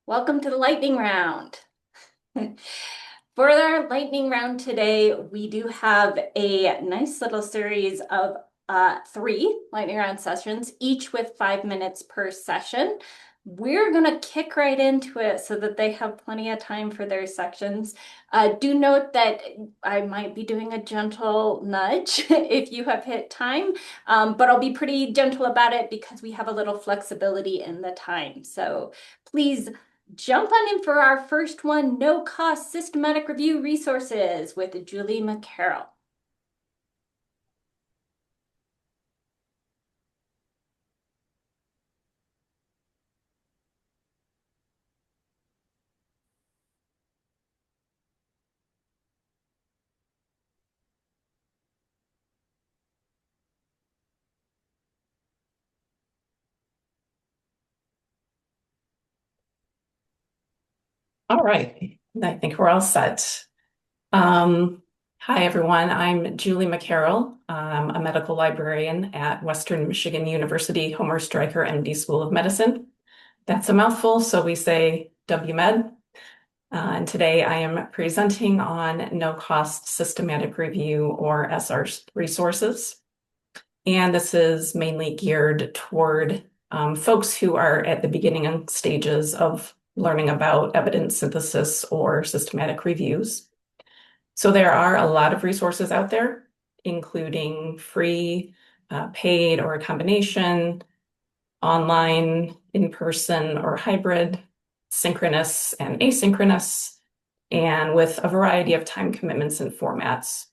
Welcome to the lightning round. For our lightning round today, we do have a nice little series of three lightning round sessions, each with 5 minutes per session. We're going to kick right into it so that they have plenty of time for their sections. Do note that I might be doing a gentle nudge if you have hit time, but I'll be pretty gentle about it because we have a little flexibility in the time. So please jump on in for our first one, no cost systematic review resources with Julie MacKarrel. All right, I think we're all set. Hi, everyone. I'm Julie MacKarrel. I'm a medical librarian at Western Michigan University Homer Stryker MD School of Medicine. That's a mouthful, so we say WMed. And today I am presenting on no-cost systematic review, or SR resources. And this is mainly geared toward folks who are at the beginning stages of learning about evidence synthesis or systematic reviews. So there are a lot of resources out there, including free, paid, or a combination, online, in-person, or hybrid, synchronous and asynchronous, and with a variety of time commitments and formats.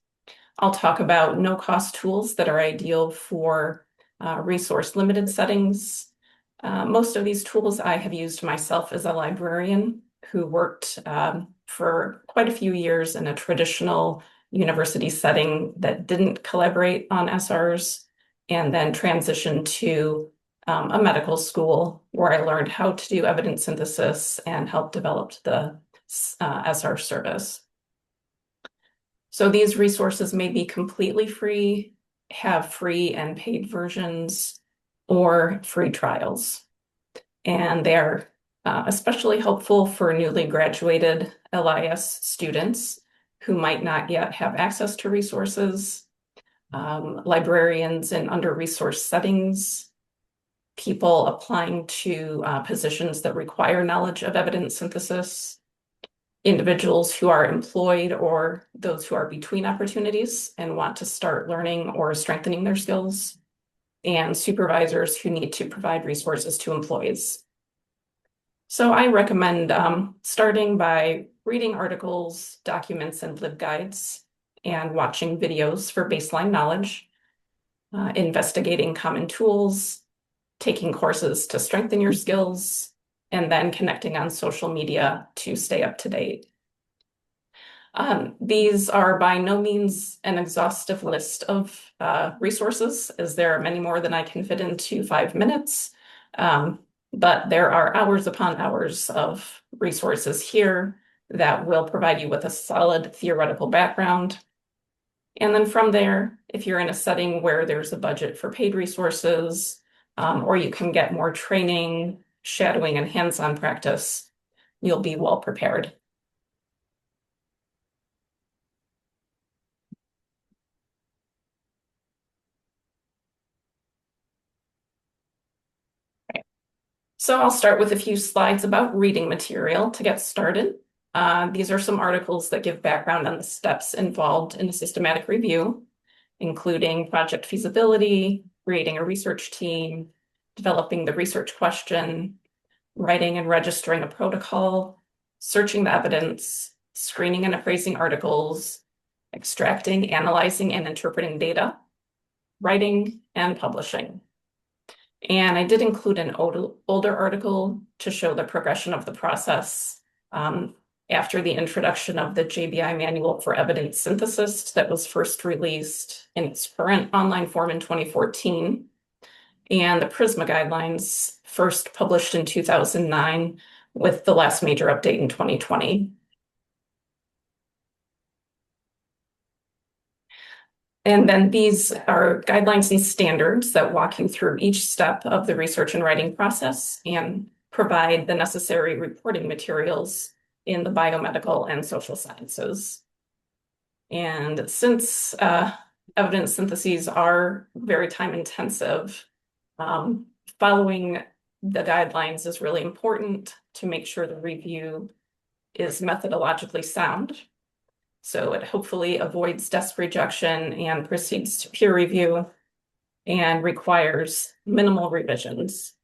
I'll talk about no-cost tools that are ideal for resource-limited settings. Most of these tools I have used myself as a librarian who worked for quite a few years in a traditional university setting that didn't collaborate on SRs, and then transitioned to a medical school where I learned how to do evidence synthesis and helped develop the SR service. So these resources may be completely free, have free and paid versions, or free trials. And they are especially helpful for newly graduated LIS students who might not yet have access to resources, librarians in under-resourced settings, people applying to positions that require knowledge of evidence synthesis, individuals who are employed or those who are between opportunities and want to start learning or strengthening their skills, and supervisors who need to provide resources to employees. So I recommend starting by reading articles, documents, and LibGuides, and watching videos for baseline knowledge, investigating common tools, taking courses to strengthen your skills, and then connecting on social media to stay up to date. These are by no means an exhaustive list of resources, as there are many more than I can fit into 5 minutes. But there are hours upon hours of resources here that will provide you with a solid theoretical background. And then from there, if you're in a setting where there's a budget for paid resources, or you can get more training, shadowing, and hands-on practice, you'll be well prepared. So I'll start with a few slides about reading material to get started. These are some articles that give background on the steps involved in a systematic review, including project feasibility, creating a research team, developing the research question, writing and registering a protocol, searching the evidence, screening and appraising articles, extracting, analyzing, and interpreting data, writing, and publishing. And I did include an older article to show the progression of the process after the introduction of the JBI Manual for Evidence Synthesis that was first released in its current online form in 2014, and the PRISMA guidelines first published in 2009 with the last major update in 2020. And then these are guidelines and standards that walk you through each step of the research and writing process and provide the necessary reporting materials in the biomedical and social sciences. And since evidence syntheses are very time intensive, following the guidelines is really important to make sure the review is methodologically sound. So it hopefully avoids desk rejection and proceeds to peer review and requires minimal revisions.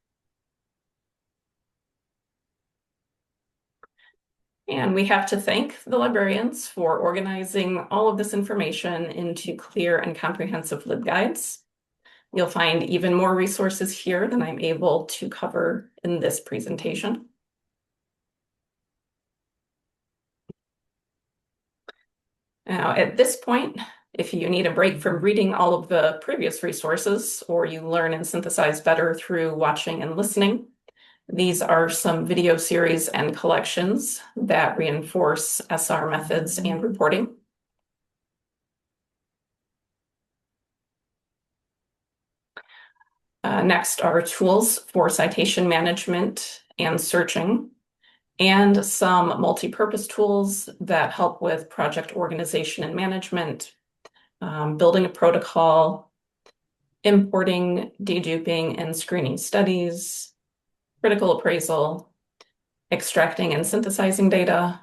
And we have to thank the librarians for organizing all of this information into clear and comprehensive LibGuides. You'll find even more resources here than I'm able to cover in this presentation. Now, at this point, if you need a break from reading all of the previous resources, or you learn and synthesize better through watching and listening, these are some video series and collections that reinforce SR methods and reporting. Next are tools for citation management and searching, and some multi-purpose tools that help with project organization and management, building a protocol, importing, deduping, and screening studies, critical appraisal, extracting and synthesizing data,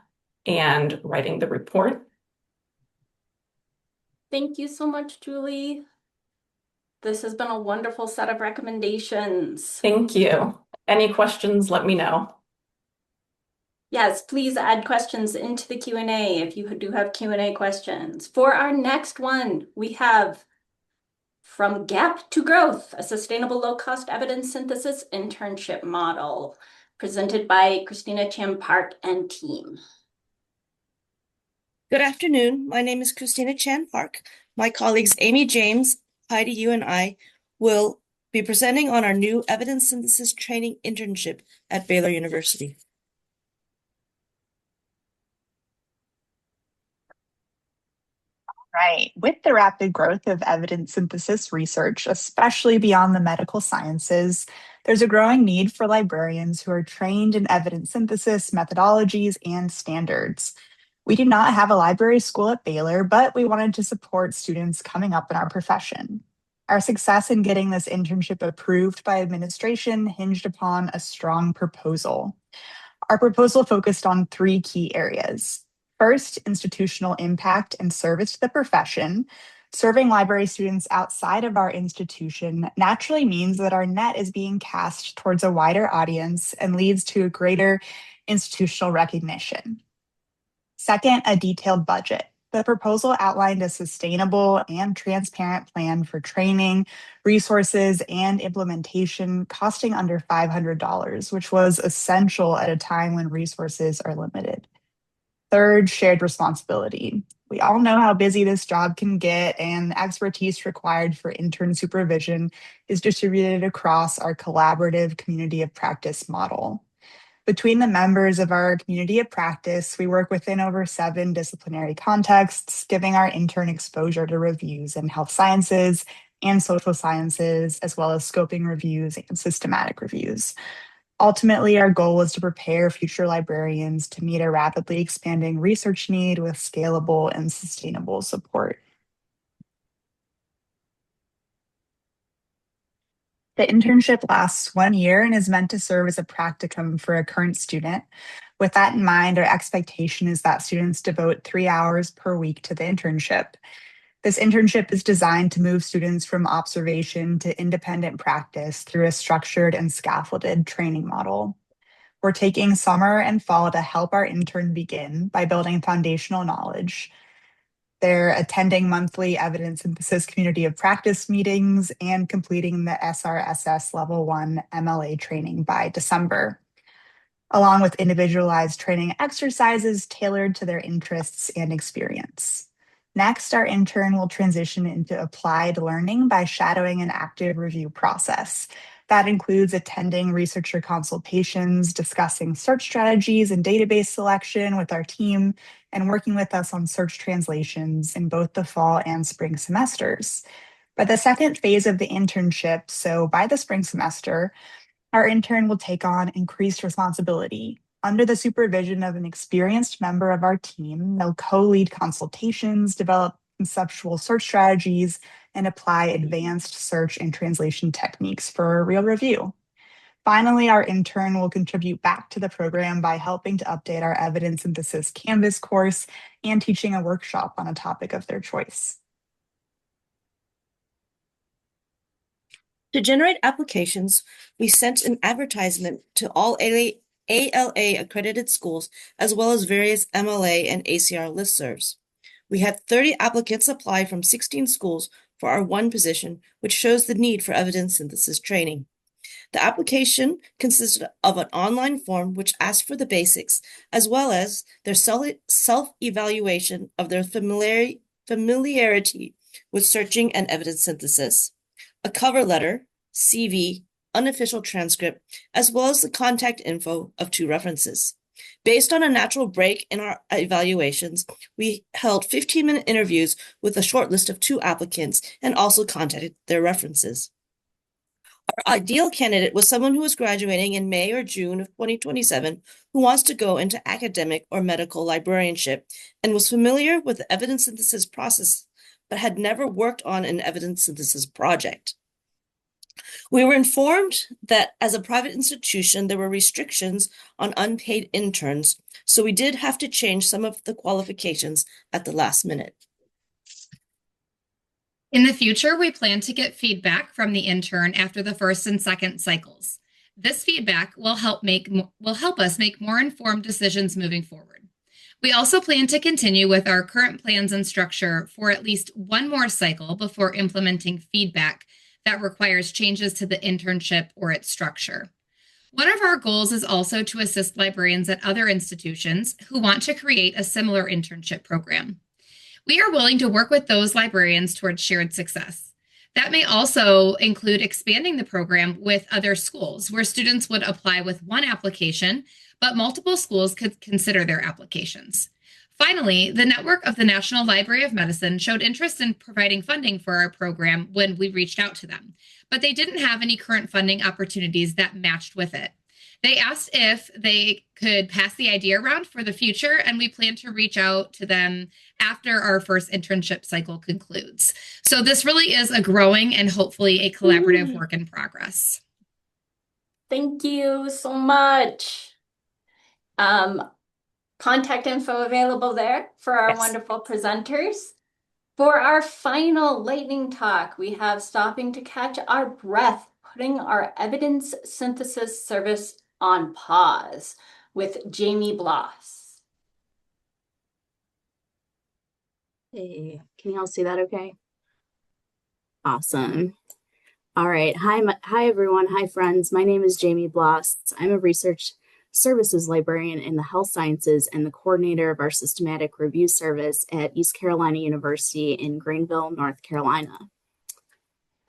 and writing the report. Thank you so much, Julie. This has been a wonderful set of recommendations. Thank you. Any questions, let me know. Yes, please add questions into the Q&A if you do have Q&A questions. For our next one, we have From Gap to Growth, a Sustainable Low-Cost Evidence Synthesis Internship Model, presented by Christina Chan Park and team. Good afternoon. My name is Christina Chan Park. My colleagues Amy James, Heidi Yu, and I will be presenting on our new evidence synthesis training internship at Baylor University. Right. With the rapid growth of evidence synthesis research, especially beyond the medical sciences, there's a growing need for librarians who are trained in evidence synthesis methodologies and standards. We do not have a library school at Baylor, but we wanted to support students coming up in our profession. Our success in getting this internship approved by administration hinged upon a strong proposal. Our proposal focused on three key areas. First, institutional impact and service to the profession. Serving library students outside of our institution naturally means that our net is being cast towards a wider audience and leads to a greater institutional recognition. Second, a detailed budget. The proposal outlined a sustainable and transparent plan for training, resources, and implementation costing under $500, which was essential at a time when resources are limited. Third, shared responsibility. We all know how busy this job can get, and the expertise required for intern supervision is distributed across our collaborative community of practice model. Between the members of our community of practice, we work within over 7 disciplinary contexts, giving our intern exposure to reviews in health sciences and social sciences, as well as scoping reviews and systematic reviews. Ultimately, our goal was to prepare future librarians to meet a rapidly expanding research need with scalable and sustainable support. The internship lasts 1 year and is meant to serve as a practicum for a current student. With that in mind, our expectation is that students devote 3 hours per week to the internship. This internship is designed to move students from observation to independent practice through a structured and scaffolded training model. We're taking summer and fall to help our intern begin by building foundational knowledge. They're attending monthly evidence synthesis community of practice meetings and completing the SRSS Level 1 MLA training by December, along with individualized training exercises tailored to their interests and experience. Next, our intern will transition into applied learning by shadowing an active review process. That includes attending researcher consultations, discussing search strategies and database selection with our team, and working with us on search translations in both the fall and spring semesters. By the second phase of the internship, so by the spring semester, Our intern will take on increased responsibility. Under the supervision of an experienced member of our team, they'll co-lead consultations, develop conceptual search strategies, and apply advanced search and translation techniques for real review. Finally, our intern will contribute back to the program by helping to update our evidence synthesis Canvas course and teaching a workshop on a topic of their choice. To generate applications, we sent an advertisement to all ALA accredited schools, as well as various MLA and ACR listservs. We had 30 applicants apply from 16 schools for our one position, which shows the need for evidence synthesis training. The application consisted of an online form which asked for the basics, as well as their self-evaluation of their familiarity with searching and evidence synthesis, a cover letter, CV, unofficial transcript, as well as the contact info of 2 references. Based on a natural break in our evaluations, we held 15-minute interviews with a short list of 2 applicants and also contacted their references. Our ideal candidate was someone who was graduating in May or June of 2027 who wants to go into academic or medical librarianship and was familiar with the evidence synthesis process, but had never worked on an evidence synthesis project. We were informed that as a private institution, there were restrictions on unpaid interns, so we did have to change some of the qualifications at the last minute. In the future, we plan to get feedback from the intern after the first and second cycles. This feedback will help us make more informed decisions moving forward. We also plan to continue with our current plans and structure for at least one more cycle before implementing feedback that requires changes to the internship or its structure. One of our goals is also to assist librarians at other institutions who want to create a similar internship program. We are willing to work with those librarians towards shared success. That may also include expanding the program with other schools where students would apply with one application, but multiple schools could consider their applications. Finally, the network of the National Library of Medicine showed interest in providing funding for our program when we reached out to them, but they didn't have any current funding opportunities that matched with it. They asked if they could pass the idea around for the future, and we plan to reach out to them after our first internship cycle concludes. So this really is a growing and hopefully a collaborative work in progress. Thank you so much. Contact info available there for our wonderful presenters. For our final lightning talk, we have stopping to catch our breath, putting our evidence synthesis service on pause with Jamie Bloss. Hey, can you all see that okay? Awesome. All right. Hi, everyone. Hi, friends. My name is Jamie Bloss. I'm a research services librarian in the health sciences and the coordinator of our systematic review service at East Carolina University in Greenville, North Carolina.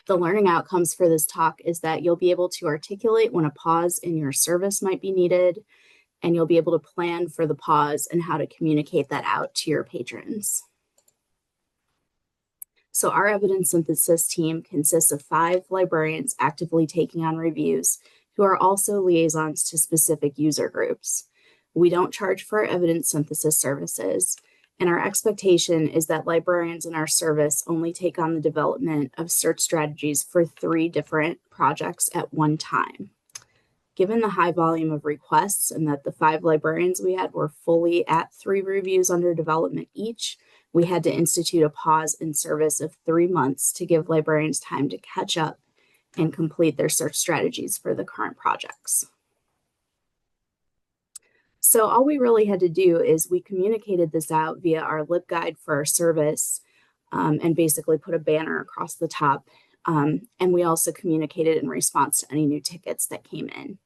The learning outcomes for this talk is that you'll be able to articulate when a pause in your service might be needed, and you'll be able to plan for the pause and how to communicate that out to your patrons. So our evidence synthesis team consists of 5 librarians actively taking on reviews who are also liaisons to specific user groups. We don't charge for our evidence synthesis services, and our expectation is that librarians in our service only take on the development of search strategies for 3 different projects at one time. Given the high volume of requests and that the 5 librarians we had were fully at 3 reviews under development each, we had to institute a pause in service of 3 months to give librarians time to catch up and complete their search strategies for the current projects. So all we really had to do is we communicated this out via our LibGuide for our service and basically put a banner across the top. And we also communicated in response to any new tickets that came in.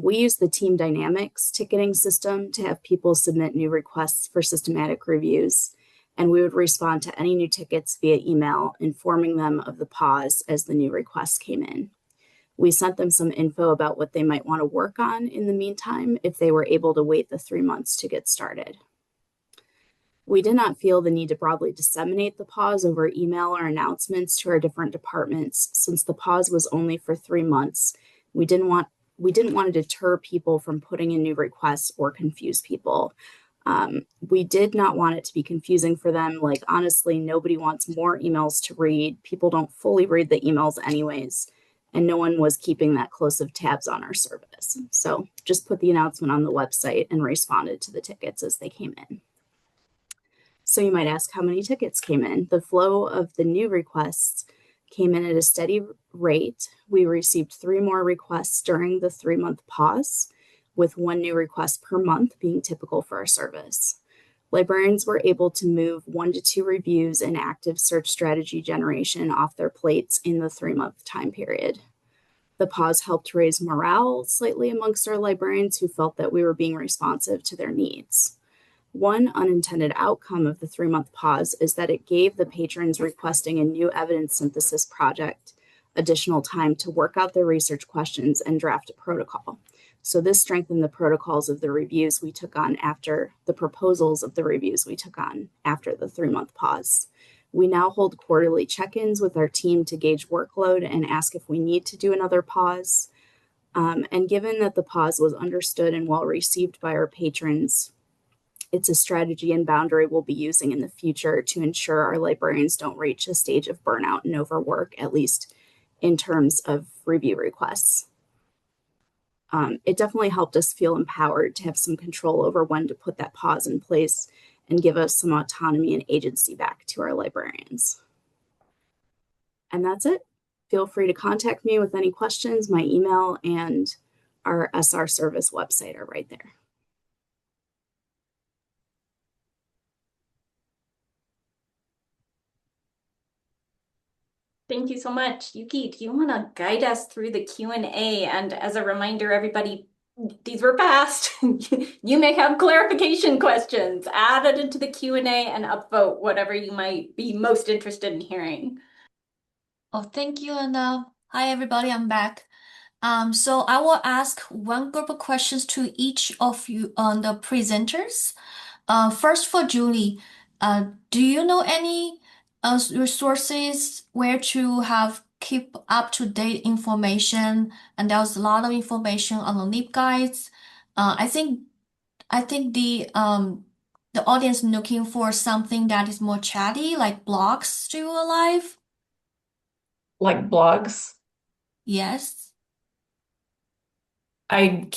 We use the Team Dynamics ticketing system to have people submit new requests for systematic reviews, and we would respond to any new tickets via email, informing them of the pause as the new requests came in. We sent them some info about what they might want to work on in the meantime if they were able to wait the 3 months to get started. We did not feel the need to broadly disseminate the pause over email or announcements to our different departments, since the pause was only for 3 months We didn't want to deter people from putting in new requests or confuse people. We did not want it to be confusing for them. Like, honestly, nobody wants more emails to read. People don't fully read the emails anyways, and no one was keeping that close of tabs on our service. So just put the announcement on the website and responded to the tickets as they came in. So you might ask how many tickets came in. The flow of the new requests came in at a steady rate. We received 3 more requests during the 3-month pause, with 1 new request per month being typical for our service. Librarians were able to move 1 to 2 reviews and active search strategy generation off their plates in the 3-month time period. The pause helped raise morale slightly amongst our librarians who felt that we were being responsive to their needs. One unintended outcome of the 3-month pause is that it gave the patrons requesting a new evidence synthesis project additional time to work out their research questions and draft a protocol. So this strengthened the protocols of the reviews we took on after the proposals of the reviews we took on after the 3-month pause. We now hold quarterly check-ins with our team to gauge workload and ask if we need to do another pause. And given that the pause was understood and well received by our patrons, it's a strategy and boundary we'll be using in the future to ensure our librarians don't reach a stage of burnout and overwork, at least in terms of review requests. It definitely helped us feel empowered to have some control over when to put that pause in place and give us some autonomy and agency back to our librarians. And that's it. Feel free to contact me with any questions. My email and our SR service website are right there. Thank you so much. Yuki, do you want to guide us through the Q&A? And as a reminder, everybody, these were passed. You may have clarification questions. Add it into the Q&A and upvote whatever you might be most interested in hearing. Oh, thank you. And hi, everybody. I'm back. So I will ask one group of questions to each of you on the presenters. First for Julie, do you know any resources where to have keep up to date information? And there's a lot of information on the LibGuides. I think the audience looking for something that is more chatty, like blogs still alive. Like blogs. Yes. I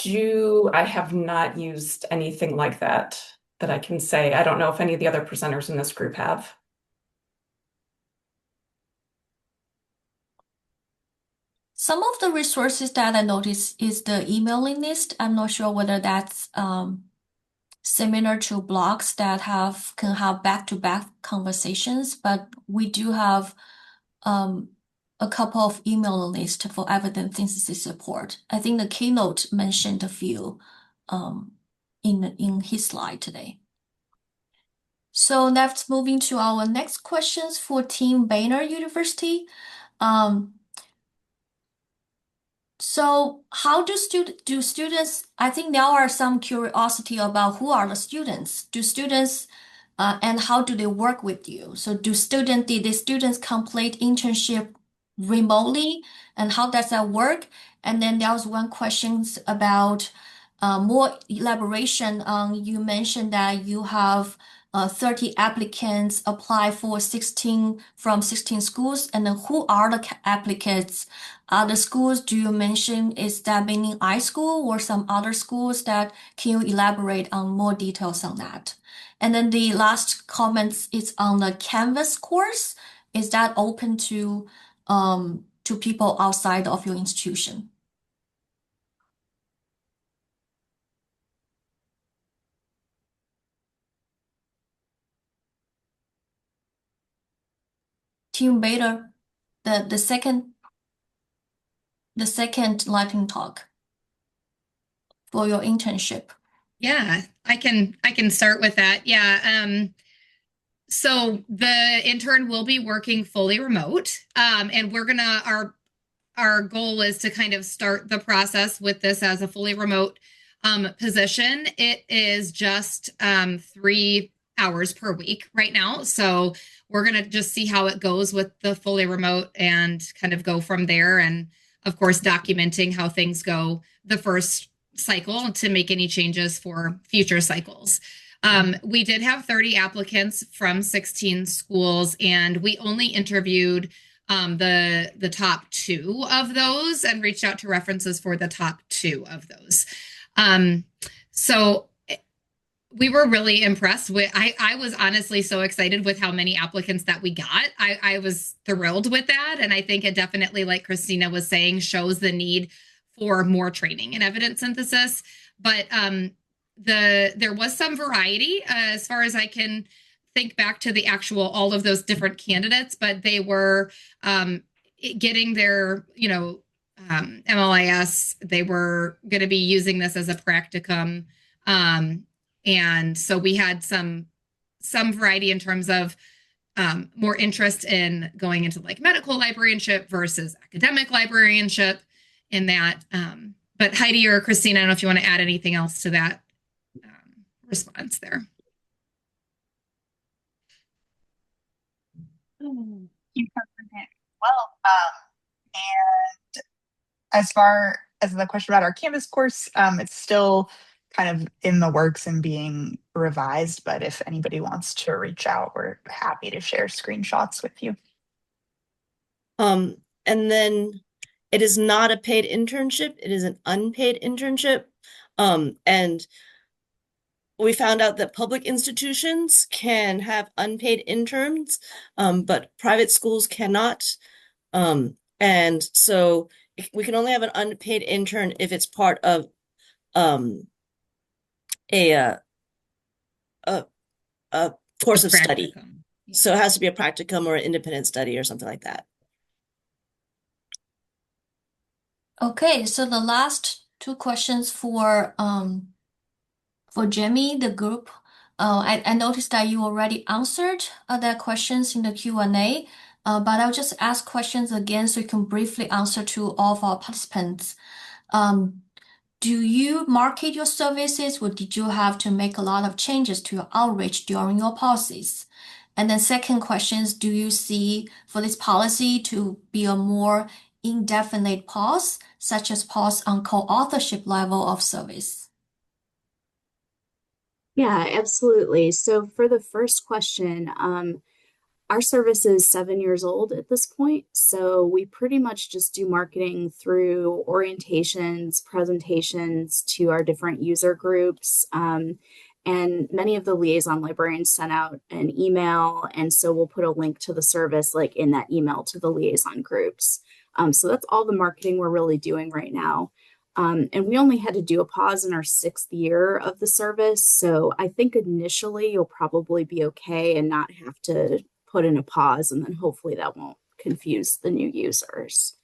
have not used anything like that I can say. I don't know if any of the other presenters in this group have. Some of the resources that I noticed is the emailing list. I'm not sure whether that's similar to blogs that can have back-to-back conversations, but we do have a couple of email lists for evidence synthesis support. I think the keynote mentioned a few in his slide today. So let's moving to our next questions for Team Baylor University. So how do students, I think there are some curiosity about who are the students. Do students and how do they work with you? So did the students complete internship remotely, and how does that work? And then there was one question about more elaboration on, you mentioned that you have 30 applicants apply for 16 from 16 schools, and then who are the applicants? The schools do you mention, is that meaning iSchool or some other schools? That can you elaborate on more details on that? And then the last comments is on the Canvas course. Is that open to people outside of your institution? Team Baylor, the second lightning talk for your internship. Yeah, I can start with that. Yeah. So the intern will be working fully remote. And our goal is to kind of start the process with this as a fully remote position. It is just 3 hours per week right now. So we're going to just see how it goes with the fully remote and kind of go from there. And of course, documenting how things go the first cycle to make any changes for future cycles. We did have 30 applicants from 16 schools, and we only interviewed the top 2 of those and reached out to references for the top 2 of those. So we were really impressed with, I was honestly so excited with how many applicants that we got. I was thrilled with that. And I think it definitely, like Christina was saying, shows the need for more training in evidence synthesis. But there was some variety as far as I can think back to the actual, all of those different candidates, but they were getting their, MLIS. They were going to be using this as a practicum. And so we had some variety in terms of more interest in going into like medical librarianship versus academic librarianship in that. But Heidi or Christina, I don't know if you want to add anything else to that response there. You covered it well. And as far as the question about our Canvas course, it's still kind of in the works and being revised, but if anybody wants to reach out, we're happy to share screenshots with you. And then it is not a paid internship, it is an unpaid internship. And we found out that public institutions can have unpaid interns, but private schools cannot. And so we can only have an unpaid intern if it's part of a course of study. Yeah. So it has to be a practicum or an independent study or something like that. Okay, so the last 2 questions for Jamie, the group. I noticed that you already answered their questions in the Q&A, but I'll just ask questions again so you can briefly answer to all of our participants. Do you market your services, or did you have to make a lot of changes to your outreach during your policies? And then second question is, do you see for this policy to be a more indefinite pause, such as pause on co-authorship level of service? Yeah, absolutely. So for the first question, our service is 7 years old at this point. So we pretty much just do marketing through orientations, presentations to our different user groups. And many of the liaison librarians sent out an email. And so we'll put a link to the service like in that email to the liaison groups. So that's all the marketing we're really doing right now. And we only had to do a pause in our 6th year of the service. So I think initially you'll probably be okay and not have to put in a pause, and then hopefully that won't confuse the new users.